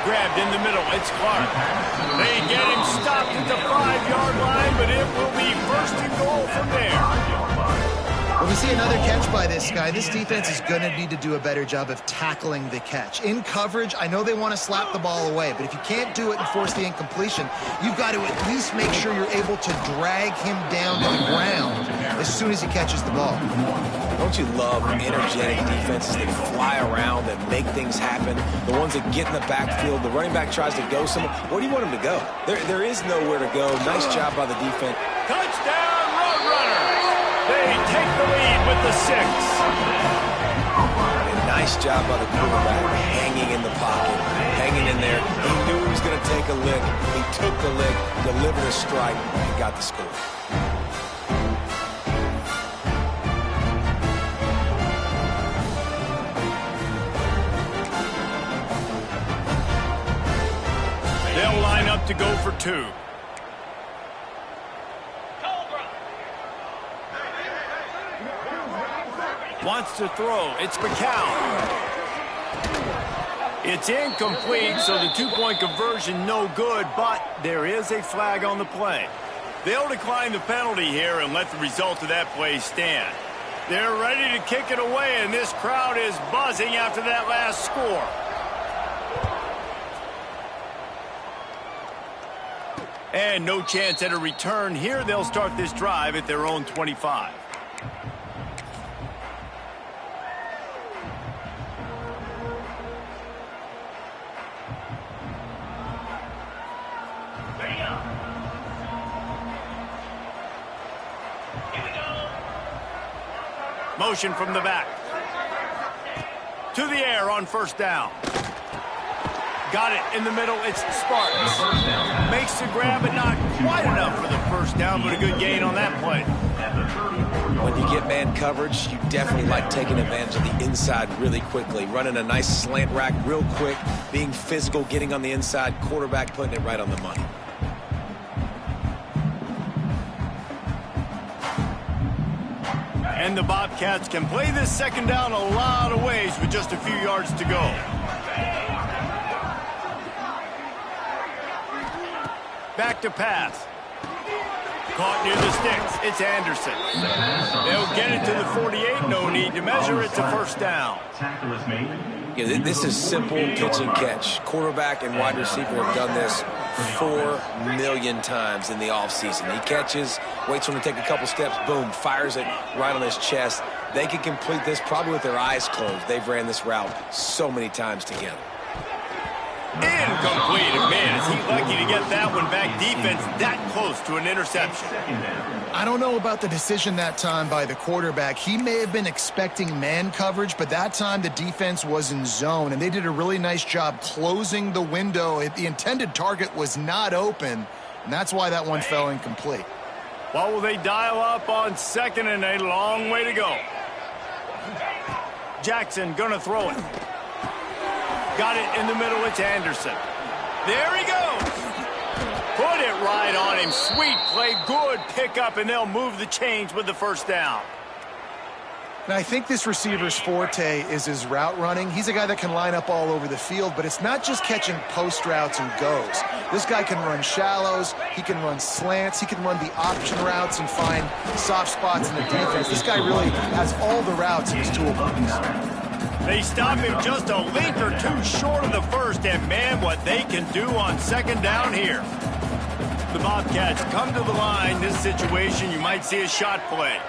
Grabbed in the middle. It's Clark. They get him stopped at the 5-yard line, but it will be 1st first and goal from there. When we see another catch by this guy, this defense is going to need to do a better job of tackling the catch. In coverage, I know they want to slap the ball away, but if you can't do it and force the incompletion, you've got to at least make sure you're able to drag him down to the ground as soon as he catches the ball. Don't you love energetic defenses that fly around, that make things happen? The ones that get in the backfield, the running back tries to go somewhere. Where do you want him to go? There is nowhere to go. Nice job by the defense. Touchdown, Roadrunner. They take the lead with the 6. And nice job by the quarterback, hanging in the pocket, hanging in there. He knew he was going to take a lick. He took the lick, delivered a strike, and got the score. They'll line up to go for 2. Wants to throw. It's McCown. It's incomplete, so the 2-point conversion no good, but there is a flag on the play. They'll decline the penalty here and let the result of that play stand. They're ready to kick it away, and this crowd is buzzing after that last score. And no chance at a return here. They'll start this drive at their own 25. Motion from the back. To the air on first down. Got it in the middle. It's Sparks. Makes the grab, but not quite enough for the first down, but a good gain on that play. When you get man coverage, you definitely like taking advantage of the inside really quickly. Running a nice slant rack real quick, being physical, getting on the inside, quarterback putting it right on the money. And the Bobcats can play this second down a lot of ways with just a few yards to go. Back to pass. Caught near the sticks. It's Anderson. They'll get it to the 48. No need to measure. It's a first down. Yeah, this is simple pitch and catch. Quarterback and wide receiver have done this 4 million times in the offseason. He catches, waits for him to take a couple steps, boom, fires it right on his chest. They can complete this probably with their eyes closed. They've ran this route so many times together. Incomplete. Man, is he lucky to get that one back. Defense that close to an interception. I don't know about the decision that time by the quarterback. He may have been expecting man coverage, but that time the defense was in zone, and they did a really nice job closing the window. The intended target was not open, and that's why that one fell incomplete. Well, will they dial up on second and a long way to go? Jackson gonna throw it. Got it in the middle. It's Anderson. There he goes. Put it right on him. Sweet play. Good pickup, and they'll move the chains with the first down. Now, I think this receiver's forte is his route running. He's a guy that can line up all over the field, but it's not just catching post routes and goes. This guy can run shallows. He can run slants. He can run the option routes and find soft spots in the defense. This guy really has all the routes in his toolbox. They stop him just a length or two short of the first, and man, what they can do on second down here. The Bobcats come to the line. This situation, you might see a shot play.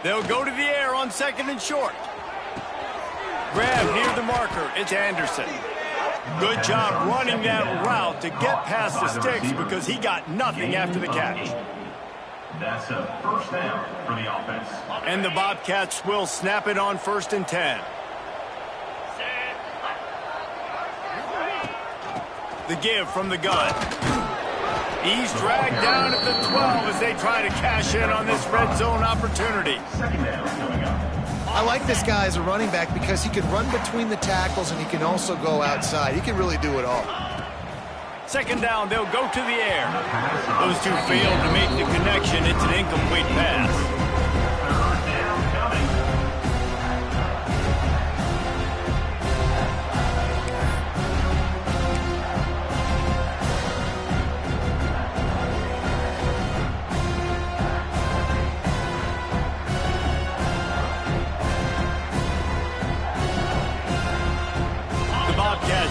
They'll go to the air on second and short. Grab near the marker. It's Anderson. Good job running that route to get past the sticks because he got nothing after the catch. That's a first down for the offense. And the Bobcats will snap it on 1st and 10. The give from the gun. He's dragged down at the 12 as they try to cash in on this red zone opportunity. Second down coming up. I like this guy as a running back because he can run between the tackles and he can also go outside. He can really do it all. Second down, they'll go to the air. Those two failed to make the connection. It's an incomplete pass. Third down coming.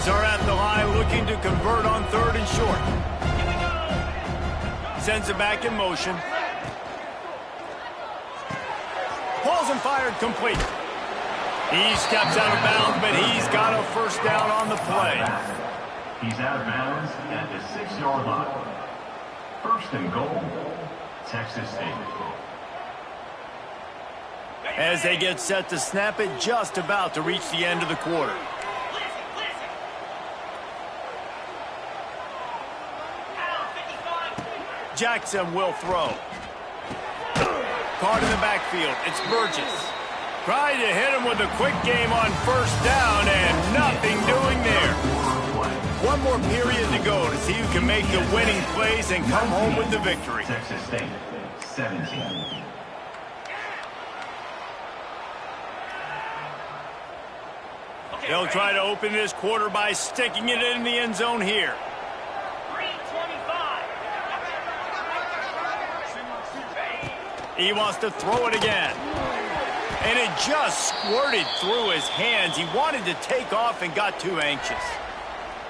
Steelers are at the line looking to convert on 3rd and short. Sends it back in motion. Pulls and fired complete. He steps out of bounds, but he's got a first down on the play. He's out of bounds at the 6-yard line. 1st and goal, Texas State. As they get set to snap it, just about to reach the end of the quarter. Jackson will throw. Caught in the backfield. It's Burgess. Trying to hit him with a quick game on 1st down, and nothing doing there. One more period to go to see who can make the winning plays and come home with the victory. Texas State, 17. They'll try to open this quarter by sticking it in the end zone here. 325. He wants to throw it again. And it just squirted through his hands. He wanted to take off and got too anxious.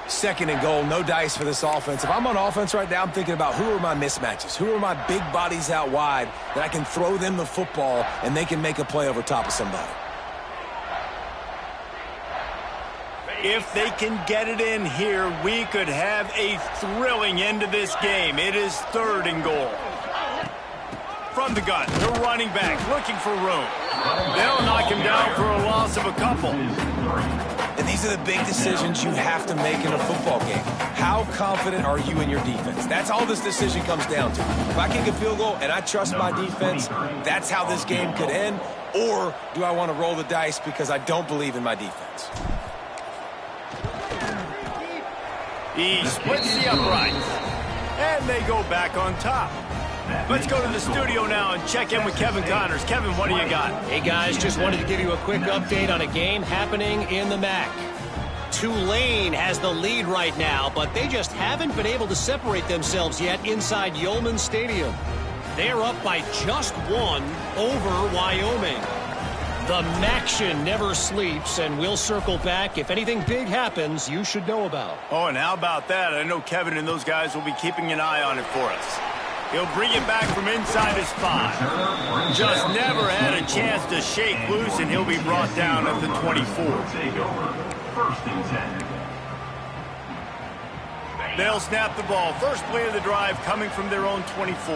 2nd and goal, no dice for this offense. If I'm on offense right now, I'm thinking about who are my mismatches? Who are my big bodies out wide that I can throw them the football and they can make a play over top of somebody? If they can get it in here, we could have a thrilling end to this game. It is 3rd and goal. From the gun, the running back looking for room. They'll knock him down for a loss of a couple. And these are the big decisions you have to make in a football game. How confident are you in your defense? That's all this decision comes down to. If I kick a field goal and I trust my defense, that's how this game could end. Or do I want to roll the dice because I don't believe in my defense? He splits the uprights. And they go back on top. Let's go to the studio now and check in with Kevin Connors. Kevin, what do you got? Hey, guys, just wanted to give you a quick update on a game happening in the MAC. Tulane has the lead right now, but they just haven't been able to separate themselves yet inside Yulman Stadium. They're up by just 1 over Wyoming. The MACtion never sleeps, and we'll circle back. If anything big happens, you should know about. Oh, and how about that? I know Kevin and those guys will be keeping an eye on it for us. He'll bring it back from inside his 5. Just never had a chance to shake loose, and he'll be brought down at the 24. Take over. 1st and 10. They'll snap the ball. First play of the drive coming from their own 24.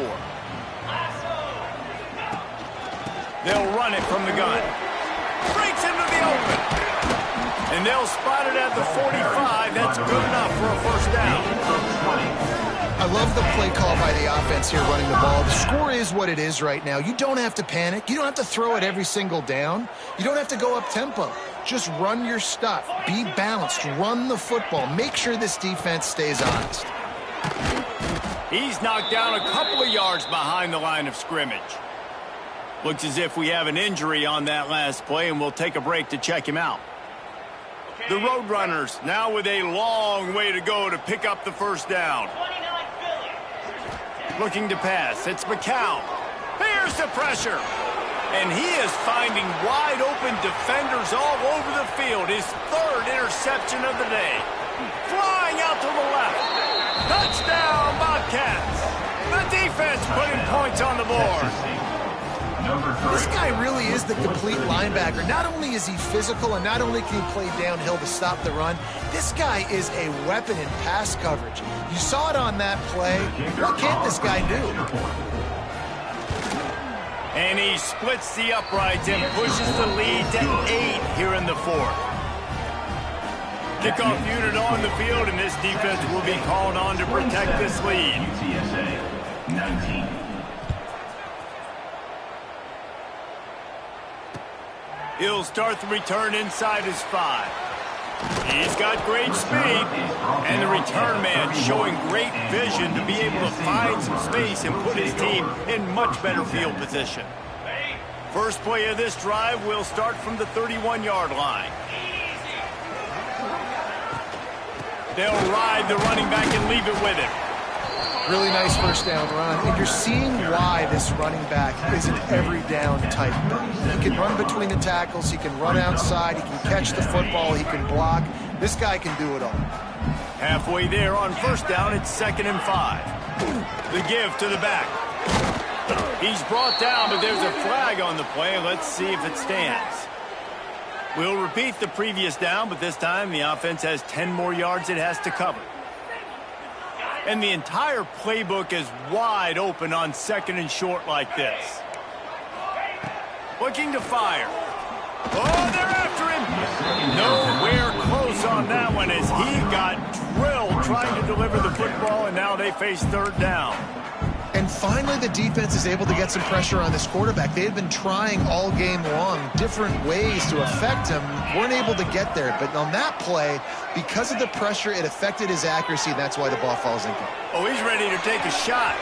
They'll run it from the gun. Breaks into the open. And they'll spot it at the 45. That's good enough for a 1st down. I love the play call by the offense here running the ball. The score is what it is right now. You don't have to panic. You don't have to throw it every single down. You don't have to go up tempo. Just run your stuff. Be balanced. Run the football. Make sure this defense stays honest. He's knocked down a couple of yards behind the line of scrimmage. Looks as if we have an injury on that last play, and we'll take a break to check him out. The Roadrunners now with a long way to go to pick up the 1st down. Looking to pass. It's McCown. Here's the pressure. And he is finding wide open defenders all over the field. His 3rd interception of the day. Flying out to the left. Touchdown, Bobcats. The defense putting points on the board. This guy really is the complete linebacker. Not only is he physical and not only can he play downhill to stop the run, this guy is a weapon in pass coverage. You saw it on that play. What can't this guy do? And he splits the uprights and pushes the lead to 8 here in the 4th. Kickoff unit on the field, and this defense will be called on to protect this lead. UTSA, 19. He'll start the return inside his 5. He's got great speed, and the return man showing great vision to be able to find some space and put his team in much better field position. First play of this drive will start from the 31-yard line. They'll ride the running back and leave it with him. Really nice 1st down run. And you're seeing why this running back is an every down type. He can run between the tackles. He can run outside. He can catch the football. He can block. This guy can do it all. Halfway there on first down, it's 2nd and 5. The give to the back. He's brought down, but there's a flag on the play. Let's see if it stands. We'll repeat the previous down, but this time the offense has 10 more yards it has to cover. And the entire playbook is wide open on 2nd and short like this. Looking to fire. Oh, they're after him. Nowhere close on that one as he got drilled trying to deliver the football, and now they face 3rd down. And finally, the defense is able to get some pressure on this quarterback. They had been trying all game long different ways to affect him. Weren't able to get there. But on that play, because of the pressure, it affected his accuracy, and that's why the ball falls incomplete. Oh, he's ready to take a shot.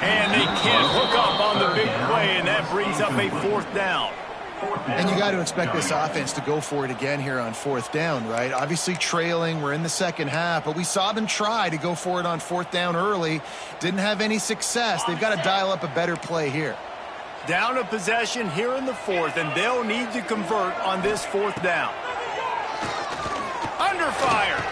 And they can't hook up on the big play, and that brings up a 4th down. And you got to expect this offense to go for it again here on 4th down, right? Obviously trailing, we're in the second half, but we saw them try to go for it on 4th down early. Didn't have any success. They've got to dial up a better play here. Down a possession here in the 4th, and they'll need to convert on this 4th down. Under fire.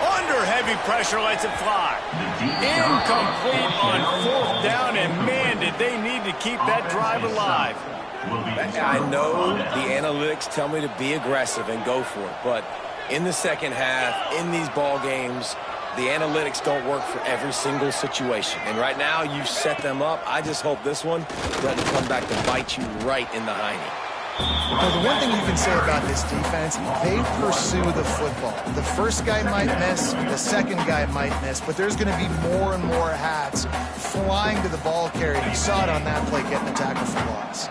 Under heavy pressure, lets it fly. Incomplete on 4th down, and man, did they need to keep that drive alive. I know the analytics tell me to be aggressive and go for it, but in the second half, in these ball games, the analytics don't work for every single situation. And right now, you set them up. I just hope this one doesn't come back to bite you right in the hiney. Well, the one thing you can say about this defense, they pursue the football. The first guy might miss, the second guy might miss, but there's going to be more and more hats flying to the ball carrier. You saw it on that play, getting the tackle for loss.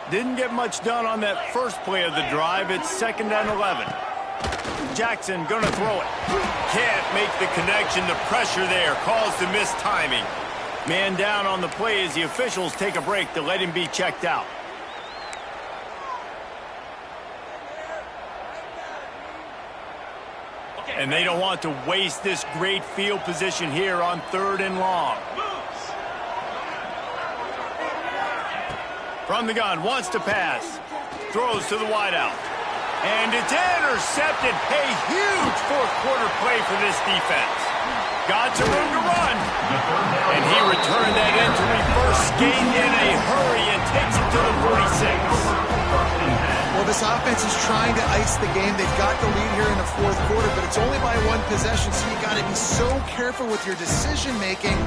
Didn't get much done on that first play of the drive. It's 2nd and 11. Jackson gonna throw it. Can't make the connection. The pressure there caused the missed timing. Man down on the play as the officials take a break to let him be checked out. And they don't want to waste this great field position here on 3rd and long. From the gun, wants to pass. Throws to the wideout. And it's intercepted. A huge 4th quarter play for this defense. Got some room to run. And he returned that into reverse skate in a hurry and takes it to the 46. Well, this offense is trying to ice the game. They've got the lead here in the 4th quarter, but it's only by 1 possession, so you got to be so careful with your decision-making.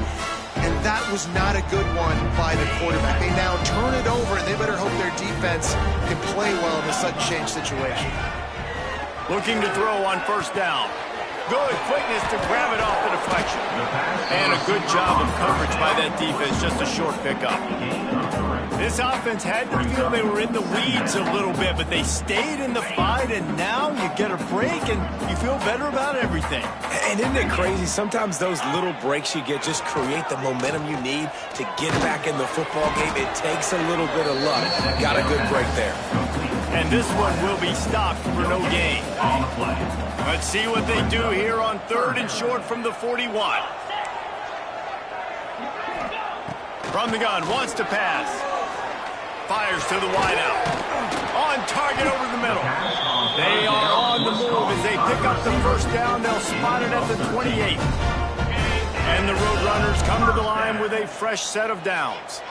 And that was not a good one by the quarterback. They now turn it over, and they better hope their defense can play well in a sudden change situation. Looking to throw on 1st down. Good quickness to grab it off the deflection. And a good job of coverage by that defense, just a short pickup. This offense had to feel they were in the weeds a little bit, but they stayed in the fight, and now you get a break, and you feel better about everything. And isn't it crazy? Sometimes those little breaks you get just create the momentum you need to get back in the football game. It takes a little bit of luck. Got a good break there. And this one will be stopped for no gain. Let's see what they do here on 3rd and short from the 41. From the gun, wants to pass. Fires to the wideout. On target over the middle. They are on the move as they pick up the 1st down. They'll spot it at the 28. And the Roadrunners come to the line with a fresh set of downs.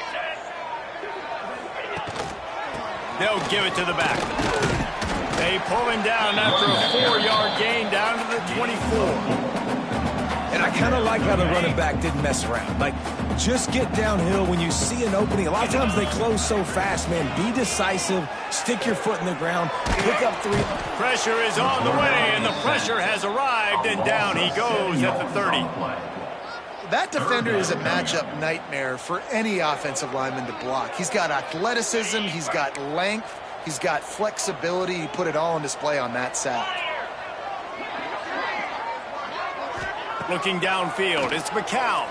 They'll give it to the back. They pull him down after a 4-yard gain down to the 24. And I kind of like how the running back didn't mess around. Like, just get downhill when you see an opening. A lot of times they close so fast, man. Be decisive. Stick your foot in the ground. Pick up 3. Pressure is on the way, and the pressure has arrived, and down he goes at the 30. That defender is a matchup nightmare for any offensive lineman to block. He's got athleticism, he's got length, he's got flexibility. He put it all on display on that sack. Looking downfield, it's McCown.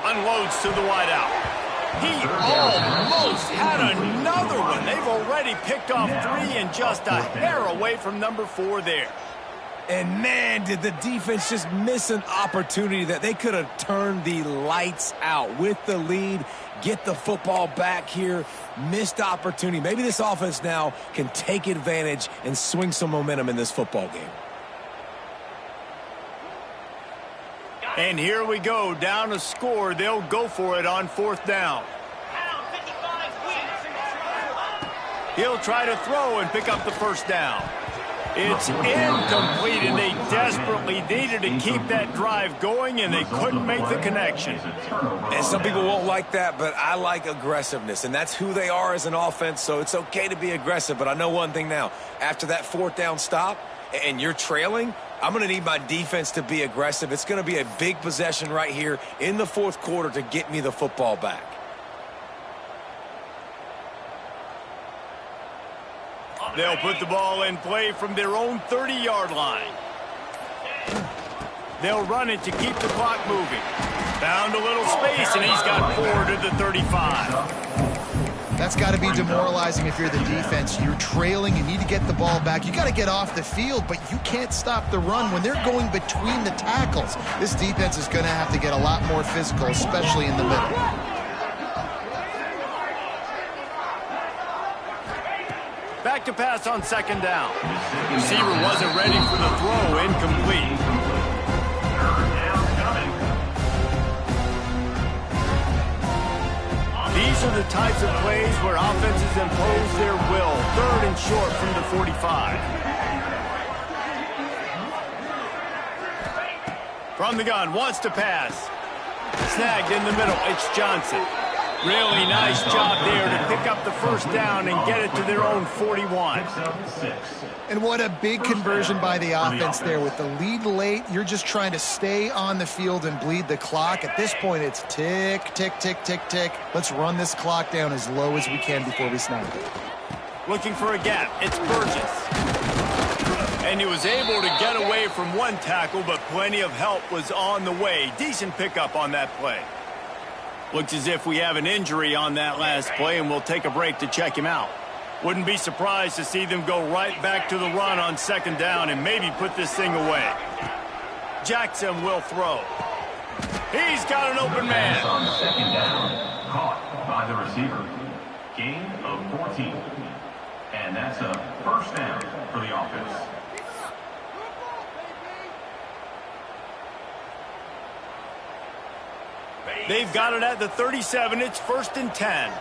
Unloads to the wideout. He almost had another one. They've already picked off 3 and just a hair away from number 4 there. And, man, did the defense just miss an opportunity that they could have turned the lights out with the lead, get the football back here, missed opportunity. Maybe this offense now can take advantage and swing some momentum in this football game. And here we go, down a score. They'll go for it on 4th down. He'll try to throw and pick up the first down. It's incomplete, and they desperately needed to keep that drive going, and they couldn't make the connection. And some people won't like that, but I like aggressiveness, and that's who they are as an offense, so it's okay to be aggressive. But I know one thing now. After that 4th down stop and you're trailing, I'm going to need my defense to be aggressive. It's going to be a big possession right here in the 4th quarter to get me the football back. They'll put the ball in play from their own 30-yard line. They'll run it to keep the clock moving. Found a little space, and he's got 4 to the 35. That's got to be demoralizing if you're the defense. You're trailing, you need to get the ball back. You got to get off the field, but you can't stop the run when they're going between the tackles. This defense is going to have to get a lot more physical, especially in the middle. Back to pass on 2nd down. Receiver wasn't ready for the throw, incomplete. These are the types of plays where offenses impose their will. 3rd and short from the 45. From the gun, wants to pass. Snagged in the middle, it's Johnson. Really nice job there to pick up the first down and get it to their own 41. And what a big conversion by the offense there. With the lead late, you're just trying to stay on the field and bleed the clock. At this point, it's tick, tick, tick, tick, tick. Let's run this clock down as low as we can before we snap it. Looking for a gap, it's Burgess. And he was able to get away from one tackle, but plenty of help was on the way. Decent pickup on that play. Looks as if we have an injury on that last play, and we'll take a break to check him out. Wouldn't be surprised to see them go right back to the run on 2nd down and maybe put this thing away. Jackson will throw. He's got an open man. On 2nd down, caught by the receiver. Gain of 14. And that's a first down for the offense. They've got it at the 37. It's 1st and 10.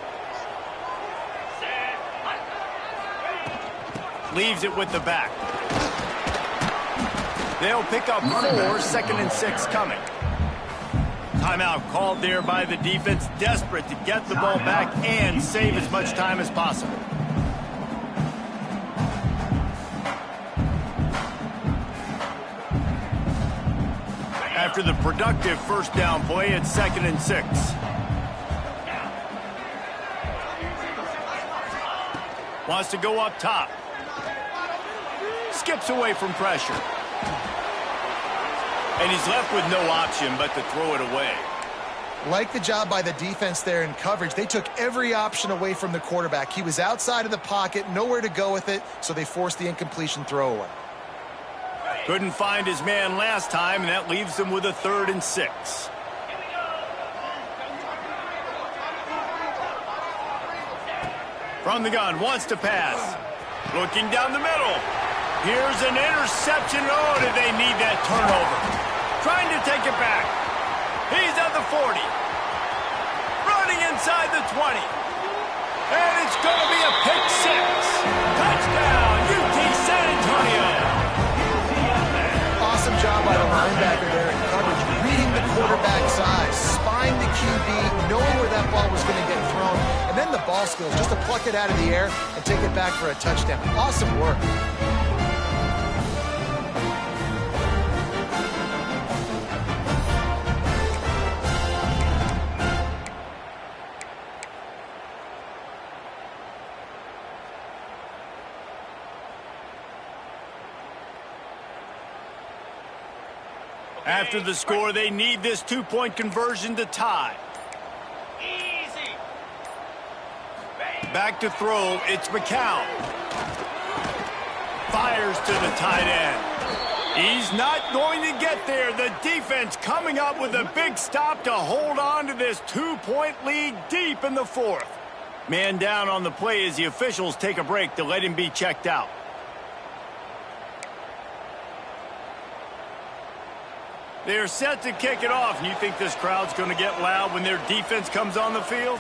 Leaves it with the back. They'll pick up 4, 2nd and 6 coming. Timeout called there by the defense, desperate to get the ball back and save as much time as possible. After the productive first down play, it's 2nd and 6. Wants to go up top. Skips away from pressure. And he's left with no option but to throw it away. Like the job by the defense there in coverage. They took every option away from the quarterback. He was outside of the pocket, nowhere to go with it, so they forced the incompletion throwaway. Couldn't find his man last time, and that leaves him with a 3rd and 6. From the gun, wants to pass. Looking down the middle. Here's an interception. Oh, did they need that turnover? Trying to take it back. He's at the 40. Running inside the 20. And it's going to be a pick 6. Touchdown, UT San Antonio. Awesome job by the linebacker there in coverage, reading the quarterback's eyes, spying the QB, knowing where that ball was going to get thrown, and then the ball skills just to pluck it out of the air and take it back for a touchdown. Awesome work. After the score, they need this 2-point conversion to tie. Easy. Back to throw, it's McCown. Fires to the tight end. He's not going to get there. The defense coming up with a big stop to hold on to this 2-point lead deep in the fourth. Man down on the play as the officials take a break to let him be checked out. They're set to kick it off. And you think this crowd's going to get loud when their defense comes on the field?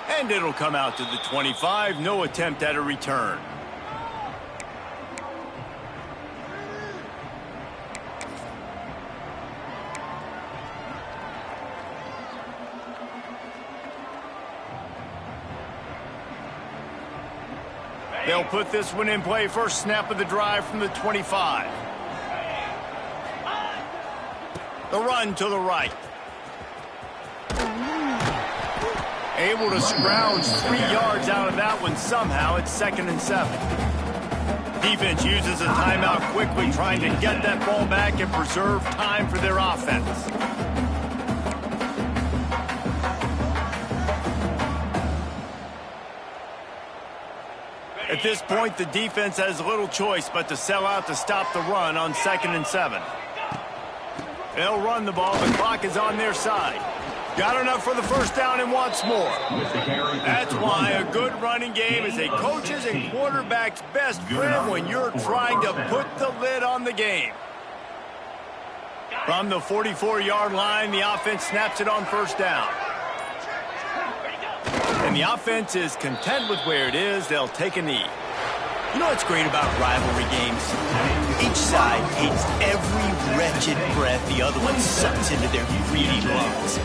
And it'll come out to the 25. No attempt at a return. They'll put this one in play. First snap of the drive from the 25. The run to the right. Able to scrounge 3 yards out of that one somehow. It's 2nd and 7. Defense uses a timeout quickly, trying to get that ball back and preserve time for their offense. At this point, the defense has little choice but to sell out to stop the run on 2nd and 7. They'll run the ball. The clock is on their side. Got enough for the first down and wants more. That's why a good running game is a coach's and quarterback's best friend when you're trying to put the lid on the game. From the 44-yard line, the offense snaps it on first down. And the offense is content with where it is. They'll take a knee. You know what's great about rivalry games? Each side hates every wretched breath the other one sucks into their greedy lungs.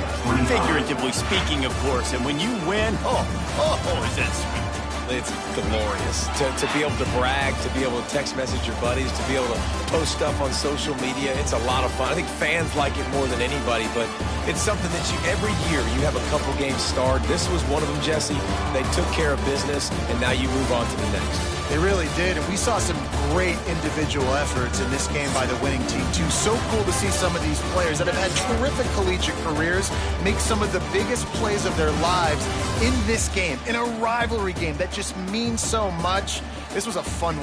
Figuratively speaking, of course. And when you win, is that sweet. It's glorious to be able to brag, to be able to text message your buddies, to be able to post stuff on social media. It's a lot of fun. I think fans like it more than anybody, but it's something that every year you have a couple games starred. This was one of them, Jesse. They took care of business, and now you move on to the next. They really did, and we saw some great individual efforts in this game by the winning team, too. So cool to see some of these players that have had terrific collegiate careers make some of the biggest plays of their lives in this game, in a rivalry game that just means so much. This was a fun one.